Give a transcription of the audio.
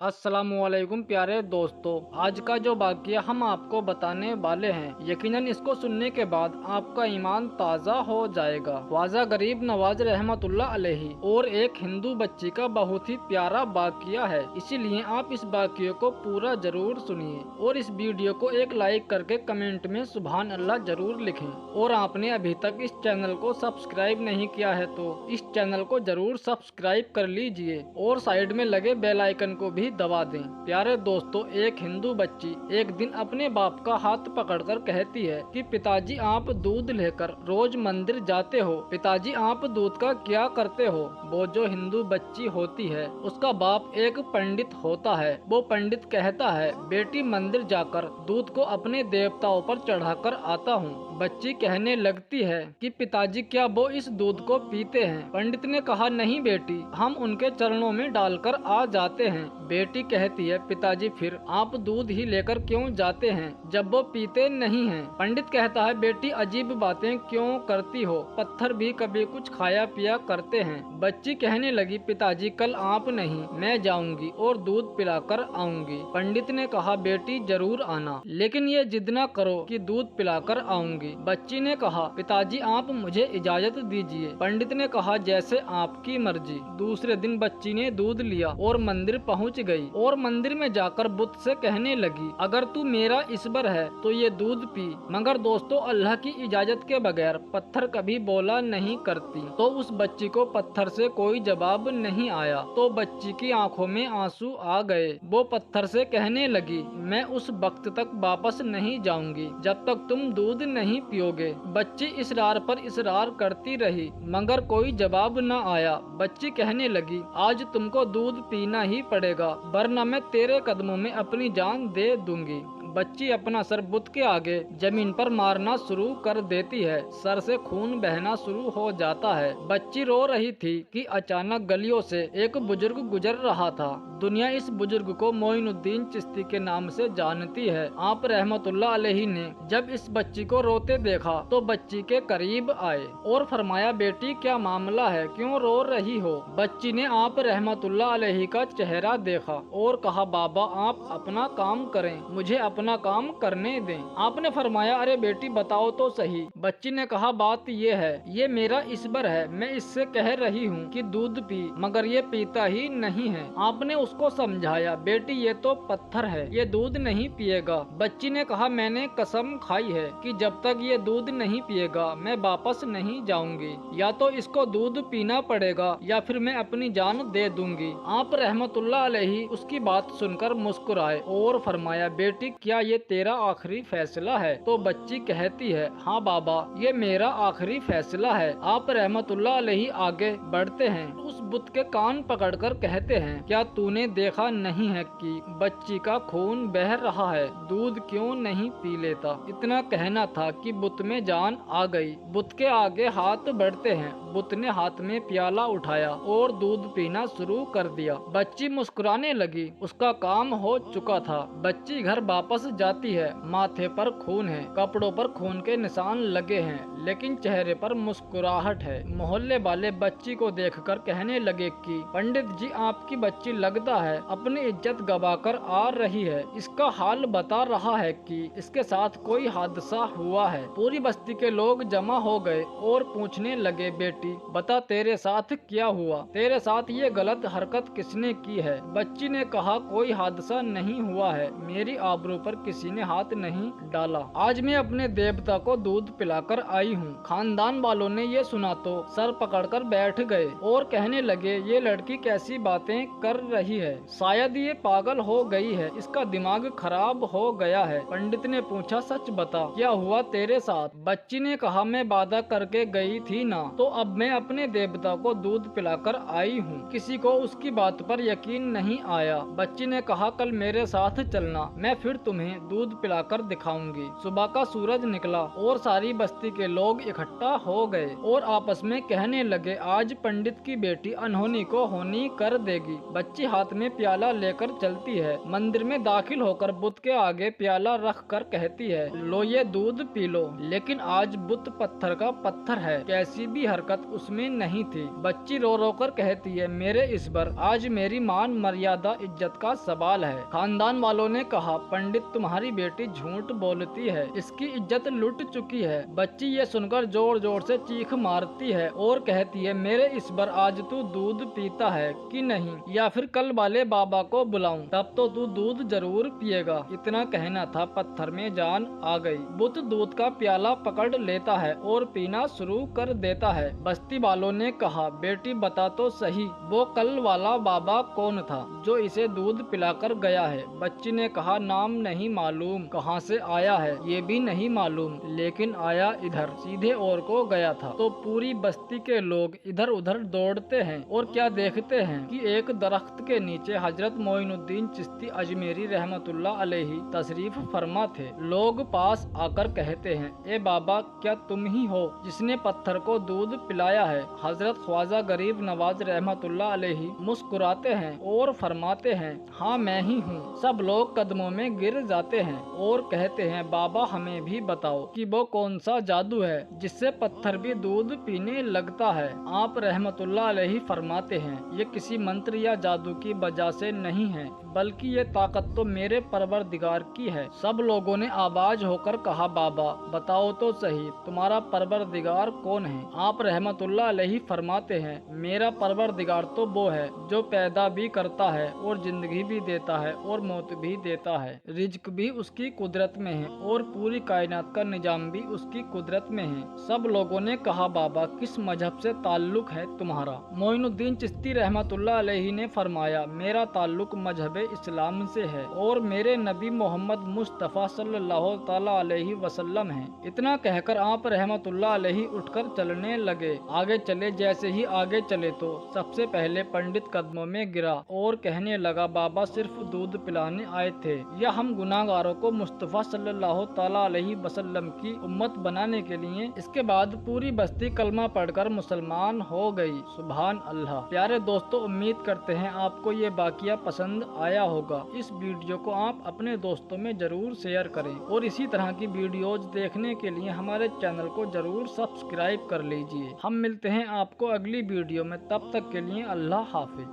अस्सलामुअलैकुम प्यारे दोस्तों। आज का जो वाक़या हम आपको बताने वाले हैं, यकीनन इसको सुनने के बाद आपका ईमान ताज़ा हो जाएगा। ख्वाजा गरीब नवाज रहमतुल्लाह अलैहि और एक हिंदू बच्ची का बहुत ही प्यारा वाक़या है, इसीलिए आप इस वाक़ये को पूरा जरूर सुनिए और इस वीडियो को एक लाइक करके कमेंट में सुभान अल्लाह जरूर लिखें। और आपने अभी तक इस चैनल को सब्सक्राइब नहीं किया है तो इस चैनल को जरूर सब्सक्राइब कर लीजिए और साइड में लगे बेल आइकन को भी दबा दें। प्यारे दोस्तों, एक हिंदू बच्ची एक दिन अपने बाप का हाथ पकड़कर कहती है कि पिताजी आप दूध लेकर रोज मंदिर जाते हो, पिताजी आप दूध का क्या करते हो। वो जो हिंदू बच्ची होती है उसका बाप एक पंडित होता है। वो पंडित कहता है, बेटी मंदिर जाकर दूध को अपने देवताओं पर चढ़ाकर आता हूँ। बच्ची कहने लगती है कि पिताजी क्या वो इस दूध को पीते हैं। पंडित ने कहा, नहीं बेटी, हम उनके चरणों में डालकर आ जाते हैं। बेटी कहती है, पिताजी फिर आप दूध ही लेकर क्यों जाते हैं जब वो पीते नहीं हैं। पंडित कहता है, बेटी अजीब बातें क्यों करती हो, पत्थर भी कभी कुछ खाया पिया करते हैं। बच्ची कहने लगी, पिताजी कल आप नहीं मैं जाऊंगी और दूध पिलाकर आऊंगी। पंडित ने कहा, बेटी जरूर आना, लेकिन ये जिद न करो कि दूध पिलाकर आऊंगी। बच्ची ने कहा, पिताजी आप मुझे इजाजत दीजिए। पंडित ने कहा, जैसे आपकी मर्जी। दूसरे दिन बच्ची ने दूध लिया और मंदिर पहुंच गई और मंदिर में जाकर बुत से कहने लगी, अगर तू मेरा ईश्वर है तो ये दूध पी। मगर दोस्तों, अल्लाह की इजाजत के बगैर पत्थर कभी बोला नहीं करती। तो उस बच्ची को पत्थर से कोई जवाब नहीं आया तो बच्ची की आंखों में आंसू आ गए। वो पत्थर से कहने लगी, मैं उस वक्त तक वापस नहीं जाऊंगी जब तक तुम दूध नहीं पियोगे। बच्ची इसरार पर इसरार करती रही मगर कोई जवाब न आया। बच्ची कहने लगी, आज तुमको दूध पीना ही पड़ेगा वरना मैं तेरे कदमों में अपनी जान दे दूंगी। बच्ची अपना सर बुत के आगे जमीन पर मारना शुरू कर देती है। सर से खून बहना शुरू हो जाता है। बच्ची रो रही थी कि अचानक गलियों से एक बुजुर्ग गुजर रहा था। दुनिया इस बुजुर्ग को मोइनुद्दीन चिश्ती के नाम से जानती है। आप रहमतुल्लाह अलैहि ने जब इस बच्ची को रोते देखा तो बच्ची के करीब आए और फरमाया, बेटी क्या मामला है, क्यों रो रही हो। बच्ची ने आप रहमतुल्लाह अलैहि का चेहरा देखा और कहा, बाबा आप अपना काम करें, मुझे अपना काम करने दें। आपने फरमाया, अरे बेटी बताओ तो सही। बच्ची ने कहा, बात ये है, ये मेरा ईश्वर है, मैं इससे कह रही हूँ कि दूध पी मगर ये पीता ही नहीं है। आपने उसको समझाया, बेटी ये तो पत्थर है, ये दूध नहीं पिएगा। बच्ची ने कहा, मैंने कसम खाई है कि जब तक ये दूध नहीं पिएगा मैं वापस नहीं जाऊंगी, या तो इसको दूध पीना पड़ेगा या फिर मैं अपनी जान दे दूंगी। आप रहमतुल्लाह अलैहि उसकी बात सुनकर मुस्कुराए और फरमाया, बेटी क्या ये तेरा आखिरी फैसला है। तो बच्ची कहती है, हाँ बाबा ये मेरा आखिरी फैसला है। आप रहमतुल्लाह अलैहि आगे बढ़ते हैं, उस बुत के कान पकड़कर कहते हैं, क्या तूने देखा नहीं है कि बच्ची का खून बह रहा है, दूध क्यों नहीं पी लेता। इतना कहना था कि बुत में जान आ गई। बुत के आगे हाथ बढ़ते हैं। बुत ने हाथ में प्याला उठाया और दूध पीना शुरू कर दिया। बच्ची मुस्कुराने लगी, उसका काम हो चुका था। बच्ची घर वापस जाती है। माथे पर खून है, कपड़ों पर खून के निशान लगे हैं, लेकिन चेहरे पर मुस्कुराहट है। मोहल्ले वाले बच्ची को देखकर कहने लगे कि पंडित जी आपकी बच्ची लगता है अपनी इज्जत गवाकर आ रही है, इसका हाल बता रहा है कि इसके साथ कोई हादसा हुआ है। पूरी बस्ती के लोग जमा हो गए और पूछने लगे, बेटी बता तेरे साथ क्या हुआ, तेरे साथ ये गलत हरकत किसने की है। बच्ची ने कहा, कोई हादसा नहीं हुआ है, मेरी आबरू पर किसी ने हाथ नहीं डाला। आज मैं अपने देवता को दूध पिलाकर आई हूँ। खानदान वालों ने ये सुना तो सर पकड़कर बैठ गए और कहने लगे, ये लड़की कैसी बातें कर रही है, शायद ये पागल हो गई है, इसका दिमाग खराब हो गया है। पंडित ने पूछा, सच बता क्या हुआ तेरे साथ। बच्ची ने कहा, मैं वादा करके गई थी ना, तो अब मैं अपने देवता को दूध पिलाकर आई हूँ। किसी को उसकी बात पर यकीन नहीं आया। बच्ची ने कहा, कल मेरे साथ चलना, मैं फिर तुम्हें दूध पिलाकर दिखाऊंगी। सुबह का सूरज निकला और सारी बस्ती के लोग इकट्ठा हो गए और आपस में कहने लगे, आज पंडित की बेटी अनहोनी को होनी कर देगी। बच्ची हाथ में प्याला लेकर चलती है। मंदिर में दाखिल होकर बुत के आगे प्याला रख कर कहती है, लो ये दूध पी लो। लेकिन आज बुत पत्थर का पत्थर है, कैसी भी हरकत इज्जत उसमें नहीं थी। बच्ची रो रो कर कहती है, मेरे ईश्वर, आज मेरी मान मर्यादा इज्जत का सवाल है। खानदान वालों ने कहा, पंडित तुम्हारी बेटी झूठ बोलती है, इसकी इज्जत लुट चुकी है। बच्ची ये सुनकर जोर जोर से चीख मारती है और कहती है, मेरे ईश्वर, आज तू दूध पीता है कि नहीं, या फिर कल वाले बाबा को बुलाऊं, तब तो तू दूध जरूर पिएगा। इतना कहना था, पत्थर में जान आ गई। बुत दूध का प्याला पकड़ लेता है और पीना शुरू कर देता है। बस्ती वालों ने कहा, बेटी बता तो सही, वो कल वाला बाबा कौन था जो इसे दूध पिलाकर गया है। बच्ची ने कहा, नाम नहीं मालूम, कहाँ से आया है ये भी नहीं मालूम, लेकिन आया इधर, सीधे और को गया था। तो पूरी बस्ती के लोग इधर उधर दौड़ते हैं और क्या देखते हैं कि एक दरख्त के नीचे हजरत मोइनुद्दीन चिश्ती अजमेरी रहमतुल्लाह अलैहि तशरीफ फरमा थे। लोग पास आकर कहते हैं, ए बाबा, क्या तुम ही हो जिसने पत्थर को दूध पिलाया है? हजरत ख्वाजा गरीब नवाज रहमतुल्लाह अलैहि मुस्कुराते हैं और फरमाते हैं, हाँ मैं ही हूँ। सब लोग कदमों में गिर जाते हैं और कहते हैं, बाबा हमें भी बताओ कि वो कौन सा जादू है जिससे पत्थर भी दूध पीने लगता है। आप रहमतुल्लाह अलैहि फरमाते हैं, ये किसी मंत्र या जादू की वजह से नहीं है, बल्कि ये ताकत तो मेरे परवरदिगार की है। सब लोगों ने आवाज होकर कहा, बाबा बताओ तो सही, तुम्हारा परवरदिगार कौन है? आप रहमतुल्लाह अलैहि फरमाते हैं, मेरा परवरदिगार तो वो है जो पैदा भी करता है और जिंदगी भी देता है और मौत भी देता है। रिज्क भी उसकी कुदरत में है और पूरी कायनात का निजाम भी उसकी कुदरत में है। सब लोगों ने कहा, बाबा किस मजहब से ताल्लुक है तुम्हारा? मोइनुद्दीन चिश्ती रहमतुल्लाह अलैहि ने फरमाया, मेरा ताल्लुक मजहब इस्लाम से है और मेरे नबी मोहम्मद मुस्तफ़ा सल्लल्लाहु तआला अलैहि वसल्लम हैं। इतना कहकर आप रहमतुल्लाह अलैहि उठकर चलने लगे। आगे चले, जैसे ही आगे चले तो सबसे पहले पंडित कदमों में गिरा और कहने लगा, बाबा सिर्फ दूध पिलाने आए थे या हम गुनाहगारों को मुस्तफ़ा सल्लल्लाहु तआला अलैहि वसल्लम की उम्मत बनाने के लिए? इसके बाद पूरी बस्ती कलमा पढ़कर मुसलमान हो गई। सुभान अल्लाह। प्यारे दोस्तों, उम्मीद करते हैं आपको ये वाक़या पसंद आया होगा। इस वीडियो को आप अपने दोस्तों में जरूर शेयर करें और इसी तरह की वीडियोज देखने के लिए हमारे चैनल को जरूर सब्सक्राइब कर लीजिए। हम मिलते हैं आपको अगली वीडियो में, तब तक के लिए अल्लाह हाफिज।